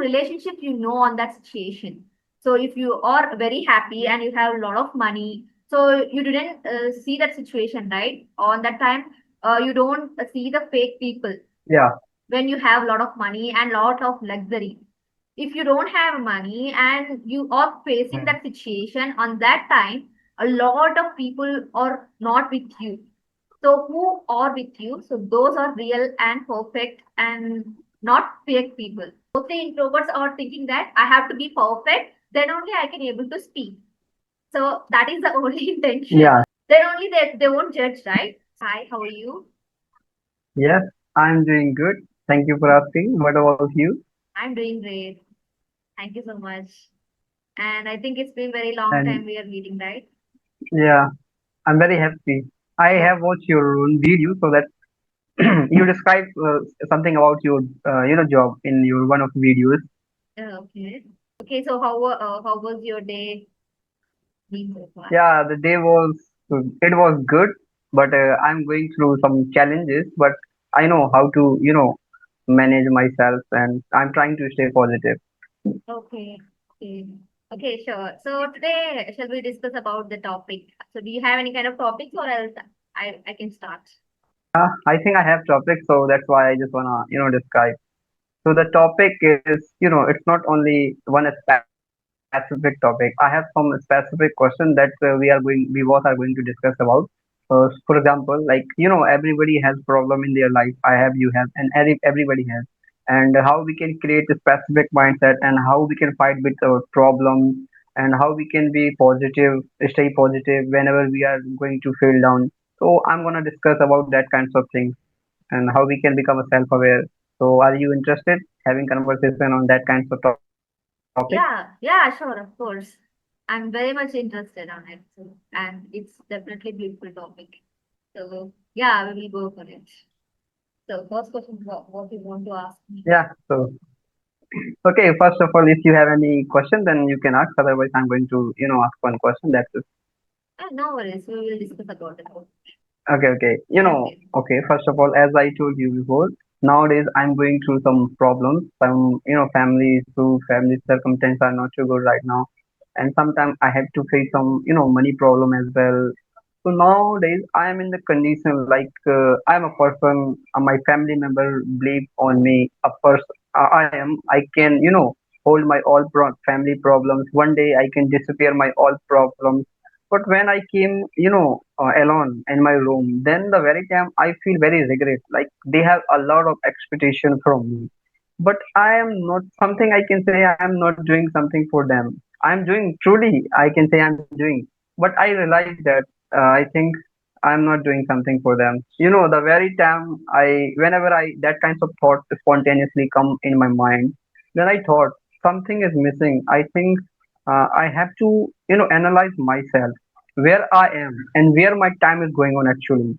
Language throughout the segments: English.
relationship you know on that situation. So if you are very happy and you have a lot of money, so you didn't see that situation, right? On that time, you don't see the fake people Yeah. when you have a lot of money and lot of luxury. If you don't have money and you are facing Mm. that situation on that time, a lot of people are not with you. So who are with you? So those are real and perfect and not fake people. Mostly introverts are thinking that I have to be perfect, then only I can able to speak. So that is the only intention. Yeah. Then only they won't judge, right? Hi, how are you? Yes, I'm doing good. Thank you for asking. What about you? I'm doing great. Thank you so much. And I think it's been very long And time we are meeting, right? yeah, I'm very happy. I Oh, have watched your own video so that you describe something about your job in your one of videos. okay. Okay, so how was your day been so far? Yeah, the day was it was good, but I'm going through some challenges. But I know how to manage myself, and I'm trying to stay positive. Okay, okay, okay, sure. So today, shall we discuss about the topic? So do you have any kind of topics, or else I can start? I think I have topics, so that's why I just wanna describe. So the topic is, it's not only one specific topic. I have some specific question that we both are going to discuss about. For example, like everybody has problem in their life. I have, you have, and everybody has. And how we can create a specific mindset, and how we can fight with our problems, and how we can be positive, stay positive whenever we are going to feel down. So I'm gonna discuss about that kinds of things and how we can become a self-aware. So, are you interested having conversation on that kinds of topic? Yeah, yeah, sure, of course. I'm very much interested on it, so, and it's definitely beautiful topic. So yeah, we will go for it. So first question, what you want to ask me? Yeah. So, okay. First of all, if you have any question, then you can ask. Otherwise, I'm going to ask one question. That's it. No worries, we will discuss about it. Okay. Okay. Okay. Okay. First of all, as I told you before, nowadays I'm going through some problems. Some family issue, family circumstances are not so good right now, and sometimes I have to face some money problem as well. So nowadays I am in the condition like I am a person, my family member believe on me. A person I can hold my all family problems. One day I can disappear my all problems. But when I came alone in my room, then the very time I feel very regret. Like they have a lot of expectation from me, but I am not something I can say I am not doing something for them. I'm doing truly I can say I'm doing, but I realize that I think I'm not doing something for them. The very time whenever I that kinds of thought spontaneously come in my mind, then I thought something is missing. I think I have to analyze myself, where I am and where my time is going on actually.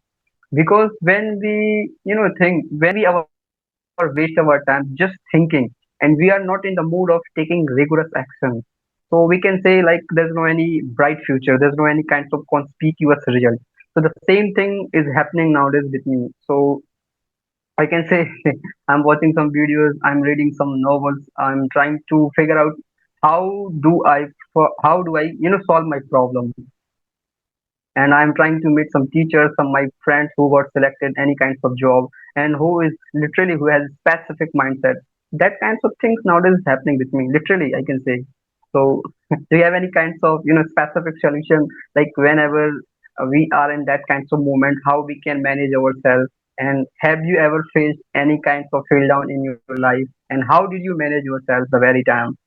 Because when we think when we our waste our time just thinking, and we are not in the mood of taking rigorous action, so we can say like there's no any bright future, there's no any kinds of conspicuous result. So the same thing is happening nowadays with me. So I can say I'm watching some videos, I'm reading some novels, I'm trying to figure out how do I how do I solve my problem. And I'm trying to meet some teachers, some my friends who got selected any kinds of job, and who is literally who has specific mindset. That kinds of things nowadays is happening with me. Literally, I can say. So, do you have any kinds of specific solution like whenever we are in that kinds of moment, how we can manage ourselves? And have you ever faced any kinds of fail down in your life? And how did you manage yourself the very time?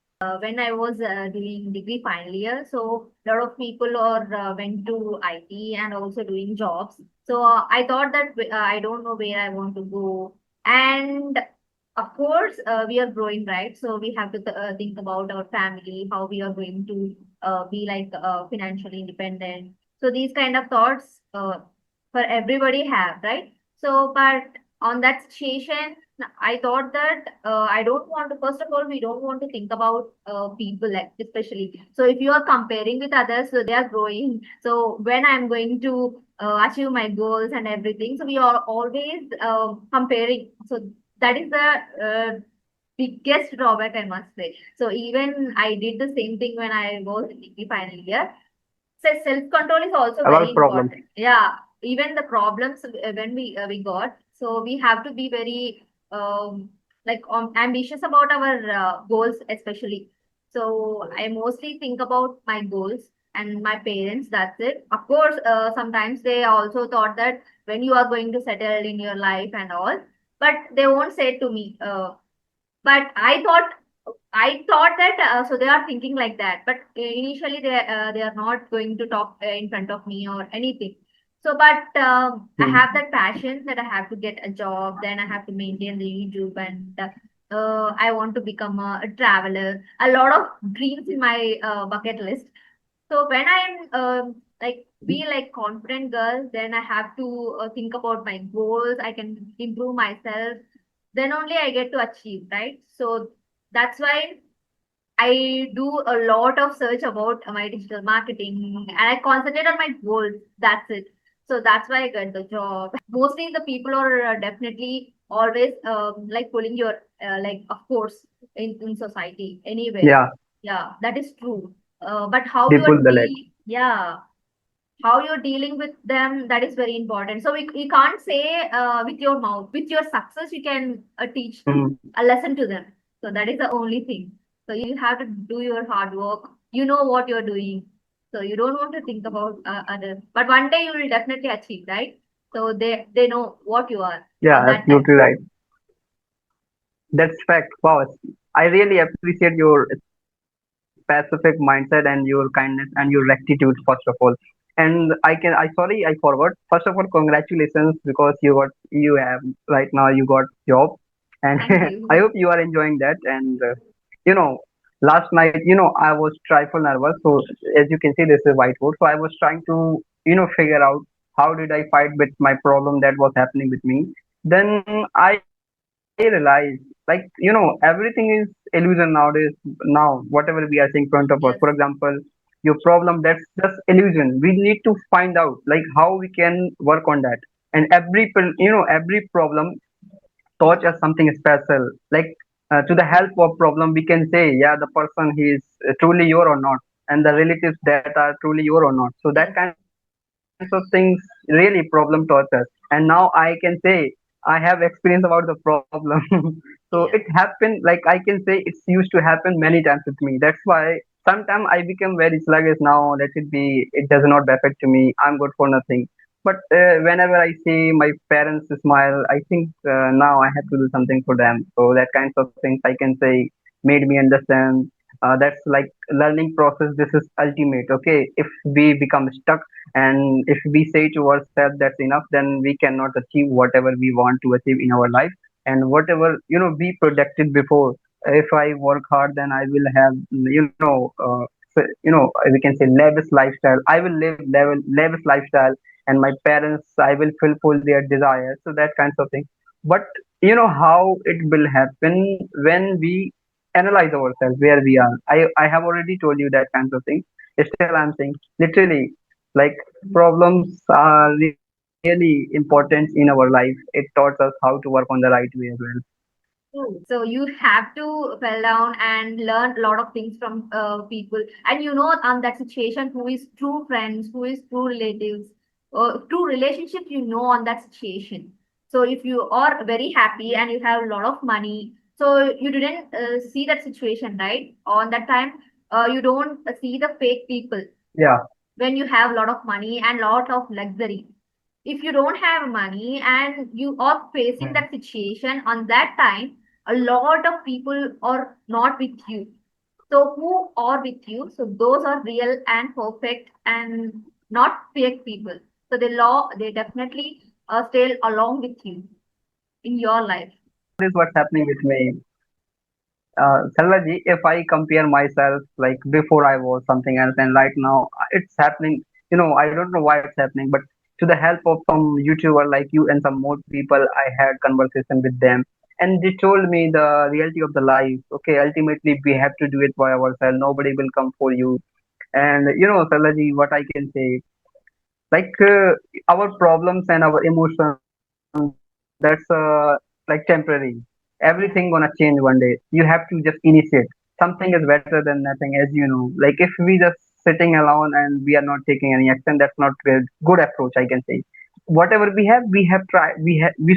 When I was doing degree final year, so a lot of people are went to IT and also doing jobs. So I thought that I don't know where I want to go, and of course we are growing, right? So we have to think about our family, how we are going to be like financially independent. So these kind of thoughts for everybody have, right? So, but on that situation I thought that I don't want to, first of all, we don't want to think about people, like, especially. So if you are comparing with others, so they are growing. So when I'm going to achieve my goals and everything, so we are always comparing. So that is the biggest drawback, I must say. So even I did the same thing when I was in degree final year. So self control is also A lot very of problems. important. Yeah, even the problems when we got, so we have to be very ambitious about our goals, especially. So I mostly think about my goals and my parents. That's it. Of course, sometimes they also thought that when you are going to settle in your life and all, but they won't say it to me. But I thought that so they are thinking like that. But initially they are not going to talk in front of me or anything. So, but I have Hmm. that passion that I have to get a job. Then I have to maintain the YouTube, and I want to become a traveler. A lot of dreams in my bucket list. So when I'm like be like confident girl, then I have to think about my goals. I can improve myself. Then only I get to achieve, right? So that's why I do a lot of search about my digital marketing and I concentrate on my goals. That's it. So that's why I got the job. Mostly the people are definitely always like pulling your of course in society anywhere. Yeah, Yeah, that is true. But how they you're pull the leg. how you're dealing with them, that is very important. So we can't say with your mouth, with your success you can teach Hmm. a lesson to them. So that is the only thing. So you have to do your hard work. You know what you're doing. So you don't want to think about others. But one day you will definitely achieve, right? So they know what you are on Yeah, that time. absolutely right. That's fact. Wow. I really appreciate your specific mindset and your kindness and your rectitude, first of all. And I forward. First of all, congratulations because you have right now you got job, and Thank I hope you. you are enjoying that. And you know, last night, I was trifle nervous. So as you can see, this is whiteboard. So I was trying to, figure out how did I fight with my problem that was happening with me. Then I realized, everything is illusion nowadays. Now, whatever we are seeing in front of us, for example, Yes. your problem, that's just illusion. We need to find out, like, how we can work on that. And every problem taught us something special. Like, to the help of problem, we can say, yeah, the person he is truly your or not, and the relatives that are truly your or not. So that Yes. kinds of things really problem taught us. And now I can say I have experience about the problem. So it Yes. happened, like I can say it's used to happen many times with me. That's why sometimes I become very sluggish now. Let it be, it does not affect to me. I'm good for nothing. But whenever I see my parents smile, I think now I have to do something for them. So that kinds of things I can say made me understand. That's like learning process. This is ultimate. Okay, if we become stuck and if we say to ourselves that's enough, then we cannot achieve whatever we want to achieve in our life. And whatever we projected before, if I work hard, then I will have we can say lavish lifestyle. I will live lavish lifestyle, and my parents, I will fulfill their desires. So that kinds of thing. But how it will happen when we analyze ourselves where we are. I have already told you that kinds of thing. Still I'm saying literally, like, problems are really important in our life. It taught us how to work on the right way as well. True. So you have to fell down and learn a lot of things from people, and you know on that situation who is true friends, who is true relatives, true relationship. You know on that situation. So if you are very happy and you have a lot of money, so you didn't see that situation, right? On that time, you don't see the fake people Yeah. when you have a lot of money and lot of luxury. If you don't have money and you are facing Hmm. that situation on that time, a lot of people are not with you. So who are with you? So those are real and perfect and not fake people. So they definitely stay along with you in your life. This is what's happening with me. Saralaji, if I compare myself like before I was something else and right now it's happening, I don't know why it's happening, but to the help of some YouTuber like you and some more people, I had conversation with them and they told me the reality of the life. Okay, ultimately we have to do it by ourselves. Nobody will come for you. And Saralaji, what I can say, like our problems and our emotions, that's like temporary. Yeah. Everything gonna change one day. You have to just initiate. Something is better than nothing, as you know. Like if we just sitting alone and we are not taking any action, that's not a good approach, I can say. Whatever we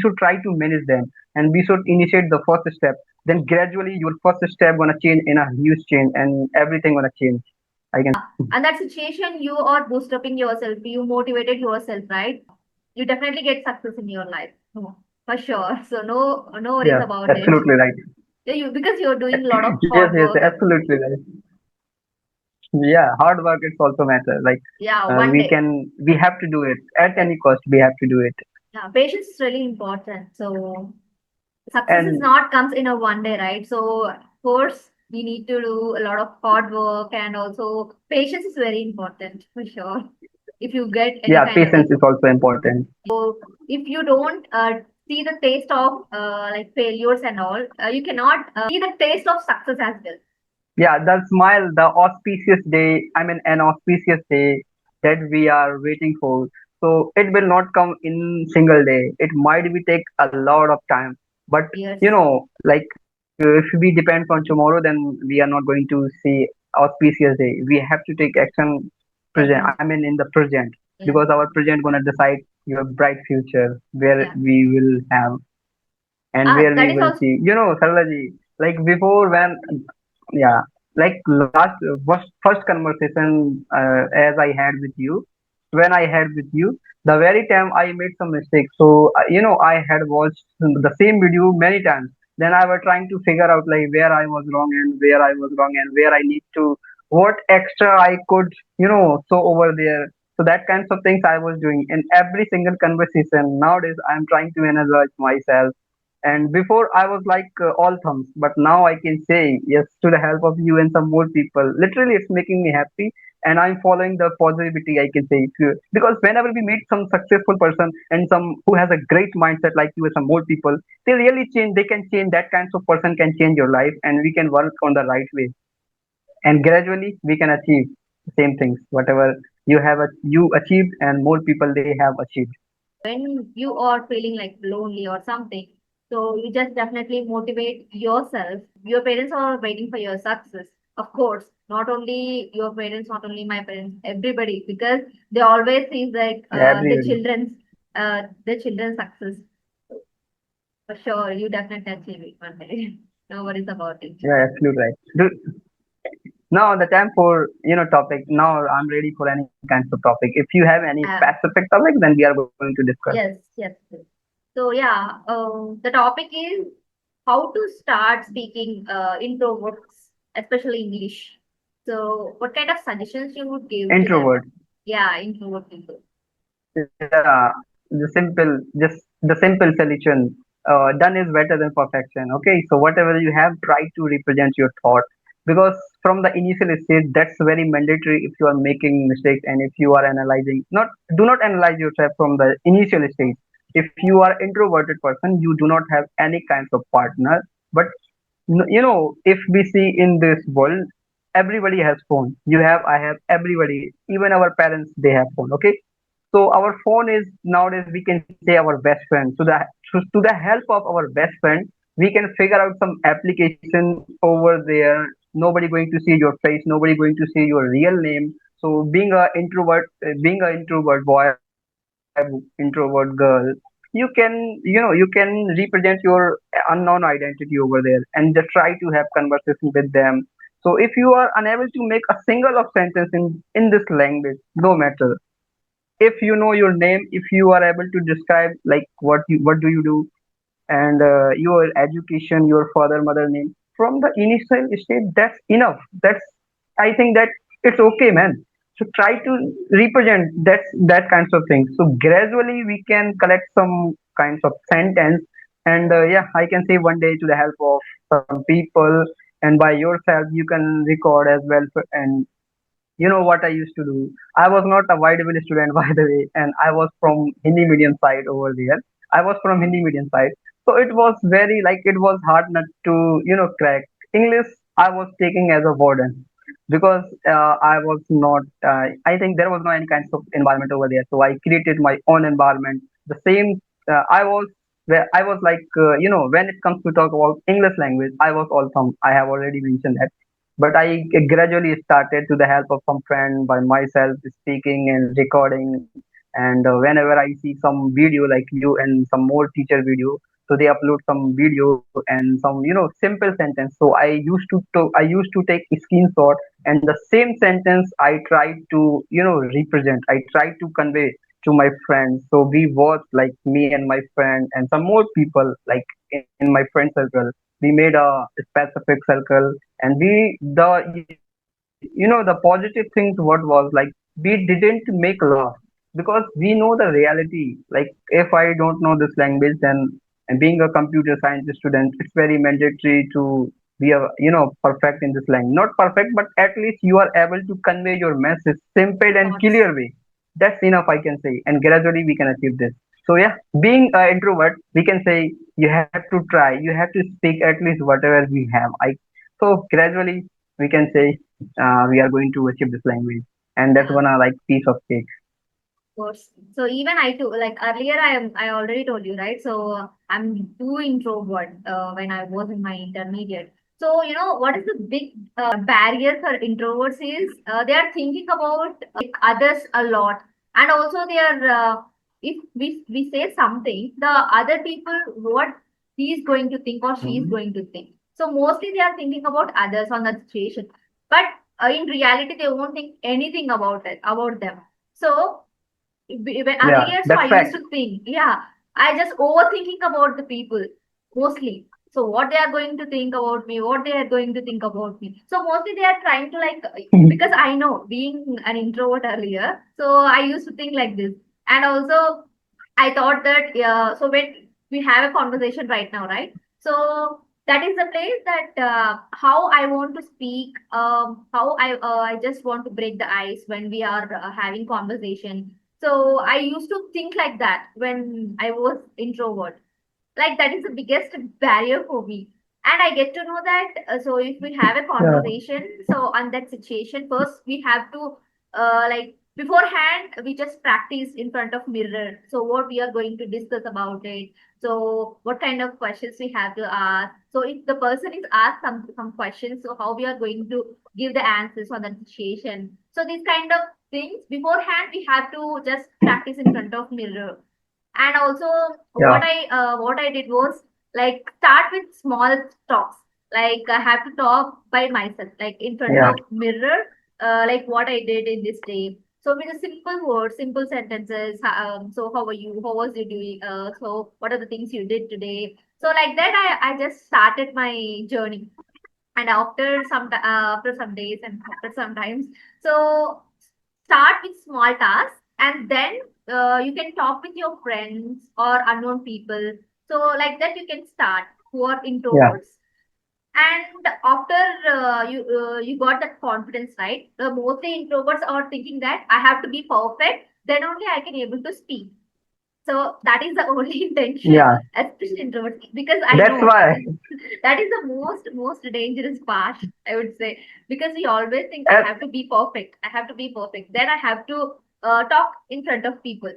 should try to manage them, and we should initiate the first step. Then gradually your first step gonna change in a huge change, and everything gonna change, I can. And that situation, you are bootstrapping yourself, you motivated yourself, right? You definitely get success in your life. No, for sure. So no worries Yeah, about it. absolutely right. Yeah, you because you're doing a lot of Yes, hard yes, work. absolutely right. Yeah, hard work is also matter. Like Yeah, one day. we have to do it at any cost. We have to do it. Yeah, patience is really important. So success is And not comes in a one day, right? So of course we need to do a lot of hard work, and also patience is very important for sure. If you get any yeah, kind of, patience is also important. if you don't see the taste of like failures and all, you cannot see the taste of success as well. Yeah, the smile, the auspicious day, I mean, an auspicious day that we are waiting for. So it will not come in single day. It might be take a lot of time. But Yes, if we depend on tomorrow, then we are not going to see auspicious day. We have to take action present. I present. mean, in the present, Yeah, because our present gonna decide your bright future, where yeah. we will have and where That we is will also see. Saralaji, like before when yeah, like last first conversation as I had with you, when I had with you, the very time I made some mistakes. So I had watched the same video many times. Then I was trying to figure out like where I was wrong and where I was wrong and where I need to what extra I could so over there. So that kinds of things I was doing in every single conversation. Nowadays I'm trying to analyze myself, and before I was like all thumbs, but now I can say yes to the help of you and some more people. Literally, it's making me happy, and I'm following the positivity. I can say because whenever we meet some successful person and some who has a great mindset like you and some more people, they really change. They can change. That kind of person can change your life, and we can work on the right way, and gradually we can achieve the same things. Whatever you achieved, and more people they have achieved. when you are feeling like lonely or something. So you just definitely motivate yourself. Your parents are waiting for your success. Of course, not only your parents, not only my parents, everybody, because they always see like Everybody. the children's success. For sure, you definitely achieve it one day. No worries about it. Yeah, absolutely right. Now the time for topic. Now I'm ready for any kinds of topic. If you have any Uh, specific topic, then we are going to discuss. yes. So yeah, the topic is how to start speaking introverts, especially English. So what kind of suggestions you would give to them? Introvert. Yeah, introvert people. Yeah, just the simple solution. Done is better than perfection. Okay, so whatever you have, try to represent your thought, because from the initial stage, that's very mandatory. If you are making mistakes and if you are analyzing, not do not analyze yourself from the initial stage. If you are introverted person, you do not have any kinds of partner. But if we see in this world, everybody has phone. You have, I have, everybody, even our parents, they have phone. Okay, so our phone is nowadays we can say our best friend. To the help of our best friend, we can figure out some application over there. Nobody going to see your face. Nobody going to see your real name. So being a introvert boy, introvert girl, you can represent your unknown identity over there and just try to have conversation with them. So if you are unable to make a single of sentence in this language, no matter if you know your name, if you are able to describe like what do you do, and your education, your father mother name from the initial stage, that's enough. That's, I think that it's okay, man. So try to represent that kinds of things. So gradually we can collect some kinds of sentence, and yeah, I can say one day to the help of some people, and by yourself you can record as well. And you know what I used to do? I was not a valuable student, by the way, and I was from Hindi medium side over there. I was from Hindi medium side, so it was very like it was hard not to crack English. I was taking as a burden because I was not. I think there was no any kinds of environment over there, so I created my own environment. The same. I was where I was like, when it comes to talk about English language, I was all thumb. I have already mentioned that. But I gradually started to the help of some friend by myself speaking and recording. And whenever I see some video like you and some more teacher video, so they upload some video and some simple sentence. So I used to take a screenshot, and the same sentence I tried to represent. I tried to convey to my friends. So we was like me and my friend and some more people like in my friend circle. We made a specific circle, and the positive things what was like, we didn't make laugh because we know the reality. Like if I don't know this language, then and being a computer science student, it's very mandatory to be a perfect in this language. Not perfect, but at least you are able to convey your message simple and Thoughts. clear way. That's enough, I can say, and gradually we can achieve this. So yeah, being an introvert, we can say you have to try. You have to speak at least whatever we have. Gradually we can say we are going to achieve this language, and that's Yeah. one like piece of cake. Course. So even I too, like earlier, I already told you, right? So I'm too introvert when I was in my intermediate. So you know what is the big barrier for introverts is they are thinking about others a lot, and also they are if we say something, the other people what he's going to think or she's Mhm. going to think. So mostly they are thinking about others on that situation, but in reality they won't think anything about it about them. So when Yeah, earlier, so I that's used fact. to think, yeah, I just overthinking about the people mostly. So what they are going to think about me, what they are going to think about me. So mostly they are trying to like because I know being an introvert earlier, so I used to think like this, and also I thought that so when we have a conversation right now, right? So that is the place that how I want to speak, how I just want to break the ice when we are having conversation. So I used to think like that when I was introvert. Like that is the biggest barrier for me. And I get to know that so if we have a Yeah, conversation, so on that situation, first we have to like beforehand we just practice in front of mirror. So what we are going to discuss about it. So what kind of questions we have to ask. So if the person is asked some questions, so how we are going to give the answers on that situation. So these kind of things beforehand we have to just practice in front of mirror. And also yeah, what I did was like start with small talks. Like I have to talk by myself, like in front yeah, of mirror, like what I did in this day. So with a simple words, simple sentences. So how are you? How was you doing? So what are the things you did today? So like that, I just started my journey. And after some days and after some times, so start with small tasks, and then you can talk with your friends or unknown people. So like that you can start who are yeah. introverts. And after you got that confidence, right? Mostly introverts are thinking that I have to be perfect, then only I can able to speak. So that is the only intention, Yeah, especially introverts, because I that's know why. that is the most dangerous part, I would say, because we always think I As, have to be perfect. I have to be perfect. Then I have to talk in front of people.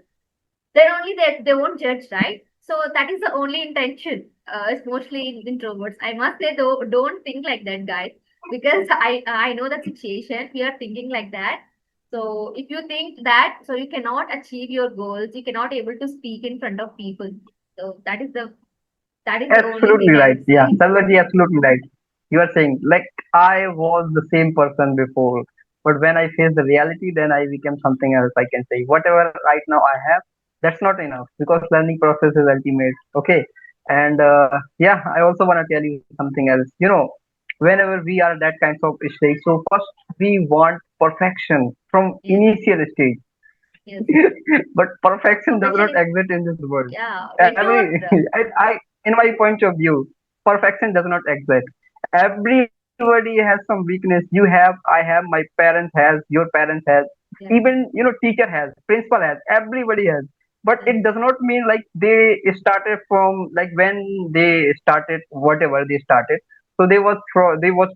Then only they won't judge, right? So that is the only intention. It's mostly in introverts. I must say, though, don't think like that, guys, because I know the situation. We are thinking like that. So if you think that, so you cannot achieve your goals. You cannot able to speak in front of people. So that is the only Absolutely thing I right. would Yeah, say. Salvaji, absolutely right. You are saying like I was the same person before, but when I faced the reality, then I became something else. I can say whatever right now I have, that's not enough because learning process is ultimate. Okay, and yeah, I also want to tell you something else. Whenever we are that kinds of stage, so first we want perfection from Yes, initial stage, yes. but perfection does not Especially, exist in this world. yeah, when Every you're I in my point of view, perfection does not exist. Everybody has some weakness. You have, I have, my parents has, your parents has, yeah, even teacher has, principal has, everybody has. But yeah, it does not mean like they started from like when they started whatever they started. So they was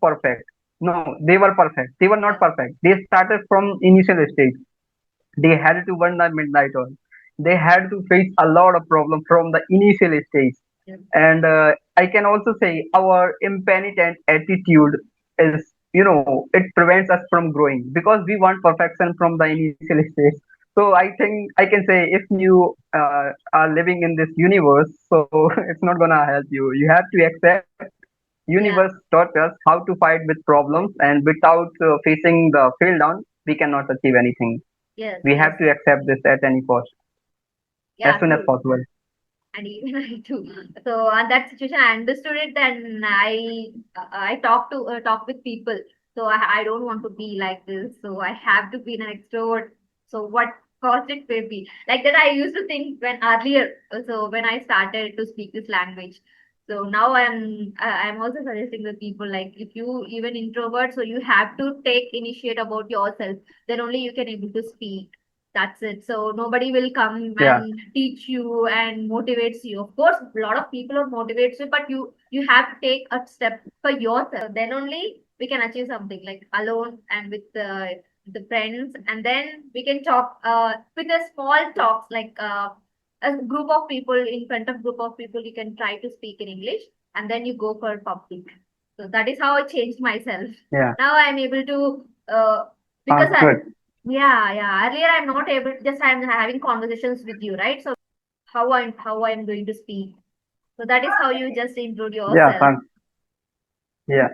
perfect. No, they were perfect. They were not yeah, perfect. They started from initial stage. They had to burn the midnight oil. they had to face a lot of problems from the initial stage. Yes. And I can also say our impenitent attitude is, it prevents us from growing because we want perfection from the initial stage. So I think I can say if you are living in this universe, so it's not gonna help you. You have to accept universe Yeah. taught us how to fight with problems, and without facing the fail down, we cannot achieve anything. Yes. We have Yes. to accept this at any cost, as Yeah. soon as True. possible. And even I too. So on that situation, I understood it. Then I talk with people. So I don't want to be like this. So I have to be an extrovert. So what cost it may be like that? I used to think when earlier. So when I started to speak this language. So now I'm also suggesting the people like if you even introvert, so you have to take initiate about yourself. Then only you can able to speak. That's it. So nobody will come Yeah, and teach you and motivates you. Of course, a lot of people will motivates you, but you have to take a step for yourself. Then only we can achieve something like alone and with the friends, and then we can talk with a small talks like a group of people in front of group of people. You can try to speak in English, and then you go for public. So that is how I changed myself. yeah, Now I'm able to because sounds good. yeah, yeah. Earlier, I'm not able. Just I'm having conversations with you, right? So how I'm going to speak. So that is how you just improve Yeah, yourself. sounds, yeah.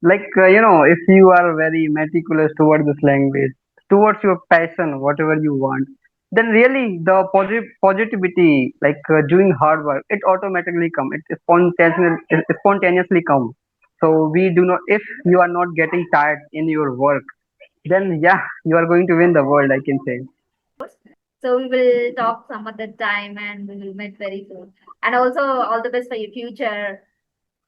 Like, if you are very meticulous towards this language, towards your passion, whatever you want, then really the positivity, like doing hard work, it automatically come. It spontaneously come. So we do not. If you are not getting tired in your work, then yeah, you are going to win the world. I can say. So we will talk some other time, and we will meet very soon. And also, all the best for your future.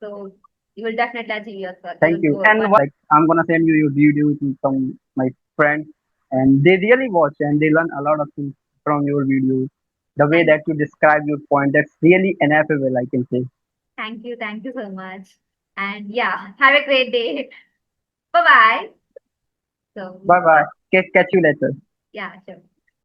So you will definitely achieve your Thank you. goal. And like, I'm gonna send you your video to some my friends, and they really watch and they learn a lot of things from your videos. The way Thank, that you describe your point, that's really ineffable, I can say. thank you so much. And yeah, have a great day. Bye bye. So Bye bye. Catch you later. yeah, sure.